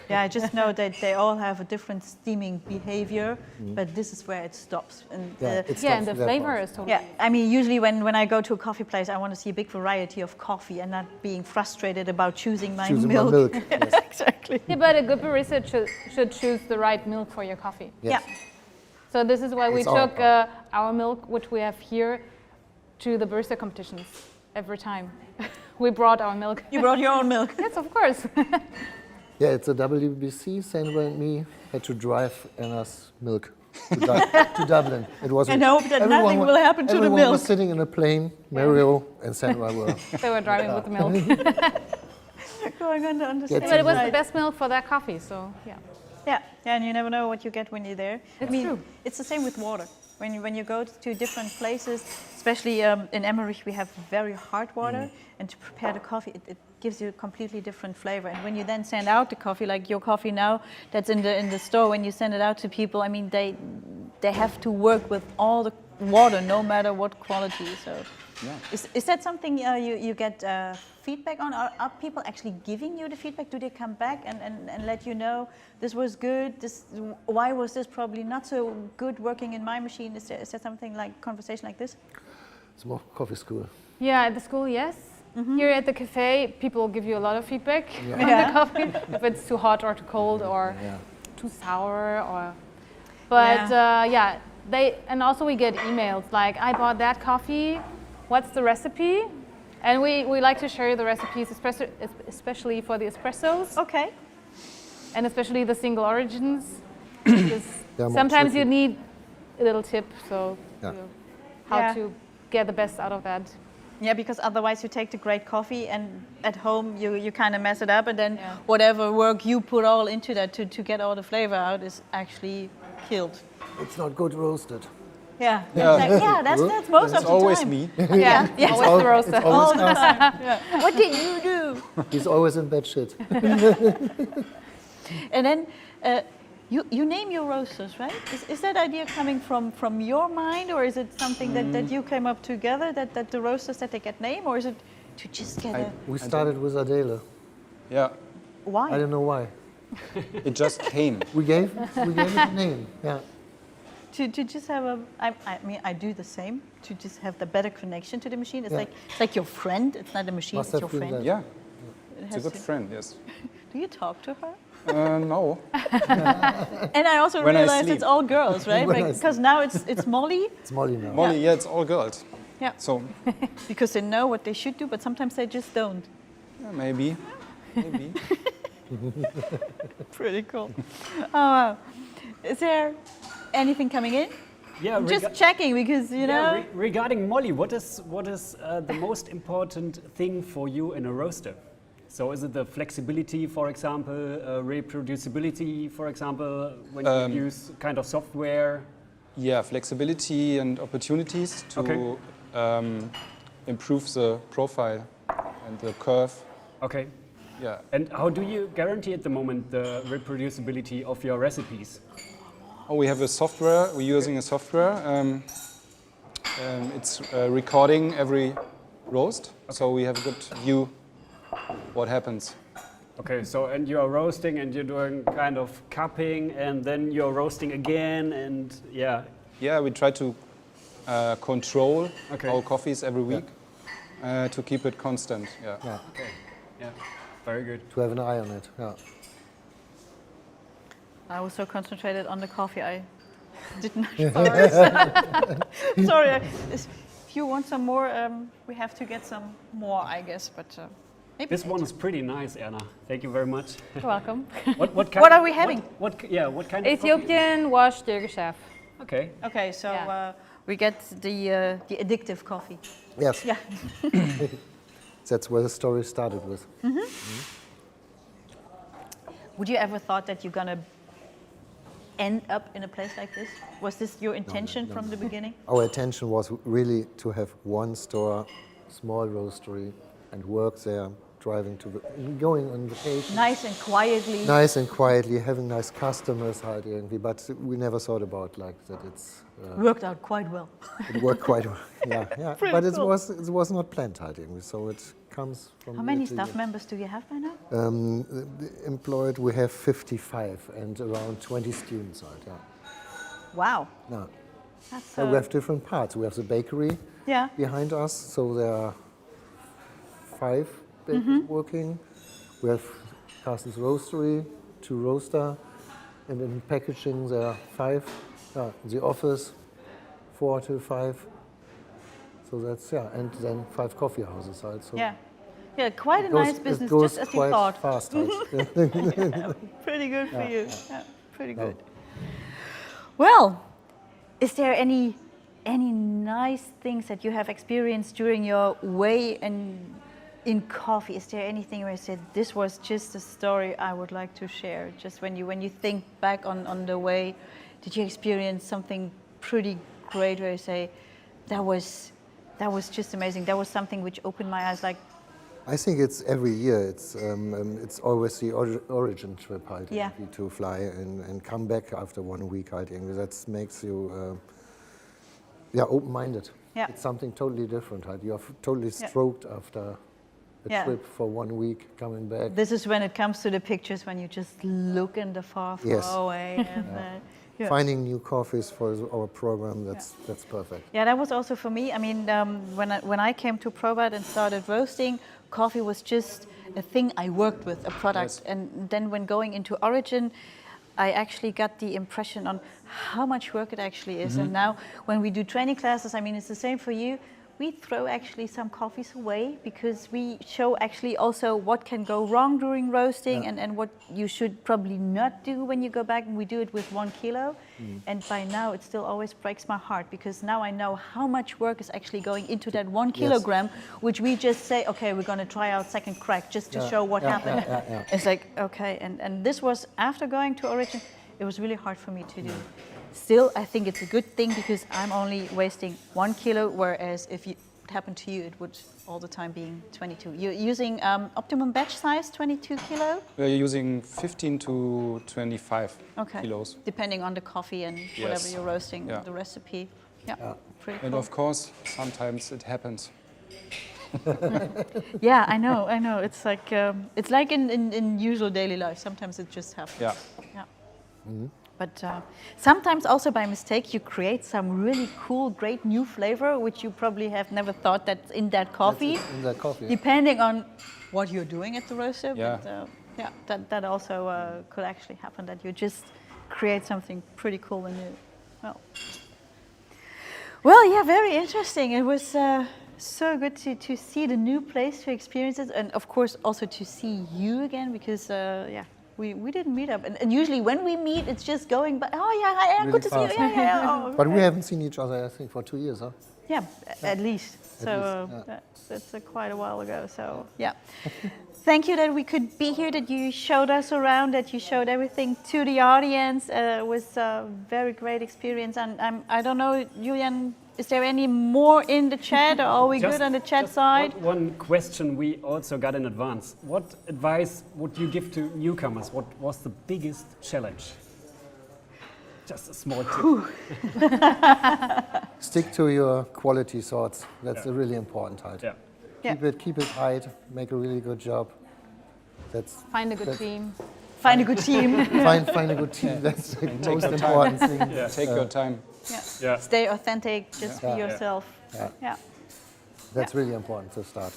S1: Yeah, I just know that they all have a different steaming behavior, but this is where it stops. And
S2: Yeah, it
S4: Yeah,
S2: stops
S4: and the
S2: at that
S4: flavor
S2: point.
S4: is totally.
S1: yeah, I mean, usually when I go to a coffee place, I want to see a big variety of coffee and not being frustrated about choosing my
S2: Choosing my
S1: milk.
S2: milk, yes.
S1: Exactly.
S4: Yeah, but a good barista should choose the right milk for your coffee.
S2: Yes.
S1: Yeah.
S4: So this is why we
S2: It's our
S4: took
S2: part.
S4: our milk, which we have here, to the barista competitions every time. We brought our milk.
S1: You brought your own milk.
S4: Yes, of course.
S2: Yeah, it's a WBC. Sandra and me had to drive Anna's milk to, to Dublin. It was.
S1: And hope that nothing will happen to the
S2: everyone
S1: milk.
S2: was sitting in a plane. Mario and Sandra were.
S4: They were driving with the milk.
S1: Going on to understand.
S4: But it was the
S1: Right.
S4: best milk for that coffee, so yeah.
S1: Yeah, and you never know what you get when you're there.
S4: It's true.
S1: It's the same with water. When you go to different places, especially in Emmerich, we have very hard water, and to prepare the coffee, it gives you a completely different flavor. And when you then send out the coffee, like your coffee now, that's in the store, when you send it out to people, I mean, they have to work with all the water, no matter what quality. So, is that something you get feedback on? Are people actually giving you the feedback? Do they come back and let you know this was good? Why was this probably not so good working in my machine? Is there something like conversation like this?
S2: It's more coffee school.
S4: Yeah, at the school, yes. Here at the cafe, people give you a lot of feedback on
S1: Yeah.
S4: the coffee, if it's too hot or too cold or
S2: Yeah.
S4: too sour or. But yeah, and also we get emails like, I bought that coffee, what's the recipe? And we like to share the recipes, especially for the espressos
S1: Okay.
S4: and especially the single origins. Because
S2: They're more
S4: sometimes you
S2: tricky.
S4: need a little tip, so
S2: Yeah.
S4: how
S1: Yeah.
S4: to get the best out of that.
S1: Yeah, because otherwise you take the great coffee and at home you kind of mess it up, and then
S4: Yeah.
S1: whatever work you put all into that to get all the flavor out is actually killed.
S2: It's not good roasted.
S1: Yeah.
S3: Yeah.
S1: It's like, yeah, that's most
S3: It's
S1: of the
S3: always
S1: time.
S3: me.
S4: Yeah, always the roaster.
S2: It's always us.
S1: What did you do?
S2: He's always in bad shit.
S1: And then you name your roasters, right? Is that idea coming from your mind, or is it something that you came up together, that the roasters that they get name, or is it to just get a...
S2: We started with Adele.
S3: Yeah,
S1: Why?
S2: I don't know why.
S3: it just came.
S2: We gave it a name. Yeah.
S1: To just have a, I mean, I do the same, to just have the better connection to the machine. It's
S2: Yeah.
S1: like your friend, it's not a machine,
S2: Must
S1: it's your
S2: have been
S1: friend.
S2: that.
S3: Yeah,
S1: It
S3: it's a
S1: has
S3: good
S1: to-
S3: friend. Yes.
S1: Do you talk to her?
S3: No.
S1: And I also
S3: When I
S1: realized
S3: sleep.
S1: it's all girls, right?
S2: When I
S1: Because now it's Molly,
S2: It's Molly now.
S3: Molly, yeah, it's all girls.
S1: Yeah.
S3: So
S1: because they know what they should do, but sometimes they just don't.
S3: yeah, maybe.
S1: Pretty cool. Oh, wow. Is there anything coming in?
S5: Yeah,
S1: Just checking, because, you know...
S5: yeah, regarding Molly, what is the most important thing for you in a roaster? So is it the flexibility, for example, reproducibility, for example, when you use kind of software?
S3: Yeah, flexibility and opportunities to
S5: Okay.
S3: improve the profile and the curve.
S5: Okay.
S3: Yeah.
S5: And how do you guarantee at the moment the reproducibility of your recipes?
S3: Oh, we have a software. We're using a software. It's recording every roast, so we have a good view what happens.
S5: Okay, so and you're roasting and you're doing kind of cupping and then you're roasting again and yeah.
S3: Yeah, we try to control
S5: Okay.
S3: our coffees every week to keep it constant. Yeah.
S2: Yeah.
S5: Okay. Yeah. Very good.
S2: To have an eye on it. Yeah.
S1: I was so concentrated on the coffee, I did not notice. Sorry. If you want some more, we have to get some more, I guess. But maybe
S5: This one is pretty nice, Erna. Thank you very much.
S4: You're welcome.
S5: What kind
S1: What
S5: of-
S1: are we having?
S5: What kind of coffee?
S4: Ethiopian wash Dirgeshef.
S5: Okay.
S1: Okay, so
S4: Yeah.
S1: we get the addictive coffee.
S2: Yes.
S1: Yeah.
S2: That's where the story started with.
S1: Would you ever thought that you're gonna end up in a place like this? Was this your intention from the beginning?
S2: Our intention was really to have one store, small roastery, and work there, driving to going on vacation.
S1: Nice and quietly.
S2: Nice and quietly, having nice customers halt irgendwie, but we never thought about like that it's
S1: Worked out quite well.
S2: it worked quite well. Yeah, yeah.
S1: Pretty
S2: But
S1: cool.
S2: it was not planned halt irgendwie, so it comes from
S1: How many
S2: year to
S1: staff
S2: year.
S1: members do you have by now?
S2: Employed, we have 55 and around 20 students halt, yeah.
S1: Wow.
S2: Yeah.
S1: That's
S2: So we have different parts. We have the bakery
S1: yeah.
S2: behind us, so there are 5 bakers working. We have Carsten's Roastery, 2 roaster, and in packaging there are 5. Yeah, the office, 4 to 5. So that's, yeah, and then 5 coffee houses also.
S1: Yeah. Yeah, quite a
S2: It goes-
S1: nice business,
S2: it goes
S1: just as you
S2: quite
S1: thought.
S2: fast. Halt.
S1: Pretty good for you. Yeah, pretty
S2: No.
S1: good. Well, is there any nice things that you have experienced during your way in coffee? Is there anything where you said this was just a story I would like to share? Just when you think back on the way, did you experience something pretty great where you say that was just amazing? That was something which opened my eyes. Like,
S2: I think it's every year. It's always the origin trip, halt,
S1: Yeah.
S2: irgendwie, to fly and come back after 1 week, halt, irgendwie. That makes you, open-minded.
S1: Yeah.
S2: It's something totally different, halt. You're totally stroked after a
S1: Yeah.
S2: trip for 1 week, coming back.
S1: this is when it comes to the pictures when you just look in the far
S2: Yes.
S1: away and yeah.
S2: Finding new coffees for our program, that's perfect.
S1: Yeah, that was also for me. I mean, when I came to Probat and started roasting, coffee was just a thing I worked with, a product.
S3: Yes.
S1: And then when going into Origin, I actually got the impression on how much work it actually is. And now when we do training classes, I mean, it's the same for you. We throw actually some coffees away because we show actually also what can go wrong during roasting and what you should probably not do when you go back, and we do it with 1 kilo. And by now it still always breaks my heart because now I know how much work is actually going into that 1 kilogram, which we just say, okay, we're going to try out second crack just to show what happened. It's like, okay, and this was after going to Origin, it was really hard for me to do. Still, I think it's a good thing because I'm only wasting 1 kilo, whereas if it happened to you, it would all the time being 22. You're using optimum batch size, 22 kilo?
S3: We're using 15 to 25
S1: Okay.
S3: kilos.
S1: Depending on the coffee and whatever
S3: Yes.
S1: you're roasting,
S3: Yeah.
S1: the recipe. Yeah, pretty
S3: And
S1: cool.
S3: of course, sometimes it happens.
S1: Yeah, I know. It's like in usual daily life. Sometimes it just happens.
S3: Yeah.
S1: Yeah. But sometimes also by mistake you create some really cool, great new flavor which you probably have never thought that's in that coffee.
S2: In that coffee.
S1: Depending on what you're doing at the roaster.
S3: Yeah.
S1: But that also could actually happen, that you just create something pretty cool and new. Well, yeah, very interesting. It was so good to see the new place, to experience it, and of course also to see you again because we didn't meet up. And usually when we meet, it's just going, but oh yeah, hi,
S2: Really
S1: good to see
S2: fast.
S1: you. Yeah. Oh,
S2: But we haven't seen each other, I think, for 2 years, huh?
S1: yeah, at least. So that's quite a while ago. So yeah. Thank you that we could be here, that you showed us around, that you showed everything to the audience. It was a very great experience. And I don't know, Julian, is there any more in the chat, or are we good on the chat side?
S5: One question we also got in advance. What advice would you give to newcomers? What was the biggest challenge? Just a small tip.
S2: Stick to your quality sorts. That's a really important halt.
S5: Yeah.
S2: Keep it tight, make a really good job.
S4: Find a good team.
S1: Find a good team.
S2: Find a good team. That's the most
S3: your time.
S2: important thing.
S3: Take your time.
S5: Yeah.
S1: Stay authentic, just be yourself. Yeah.
S2: That's really important to start.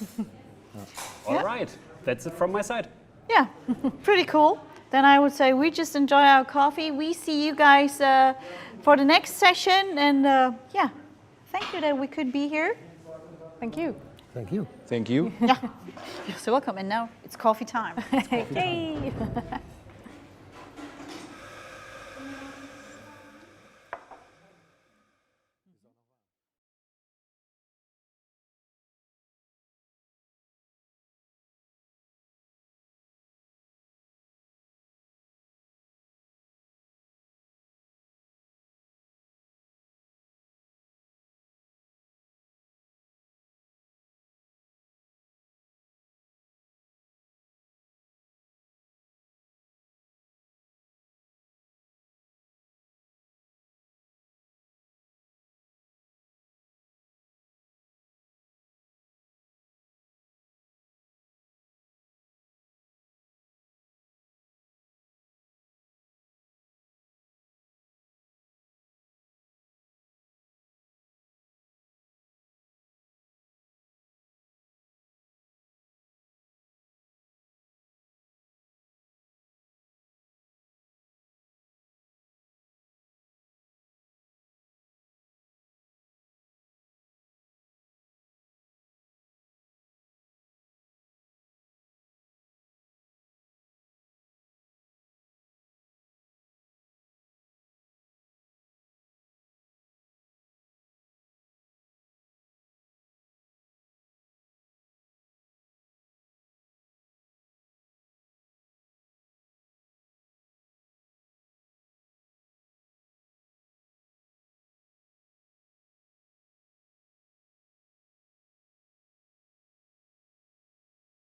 S5: All right. That's it from my side.
S1: Yeah, pretty cool. Then I would say we just enjoy our coffee. We see you guys for the next session. And thank you that we could be here.
S4: Thank you.
S2: Thank you.
S3: Thank you.
S1: Yeah, you're so welcome. And now it's coffee time.
S4: Yay!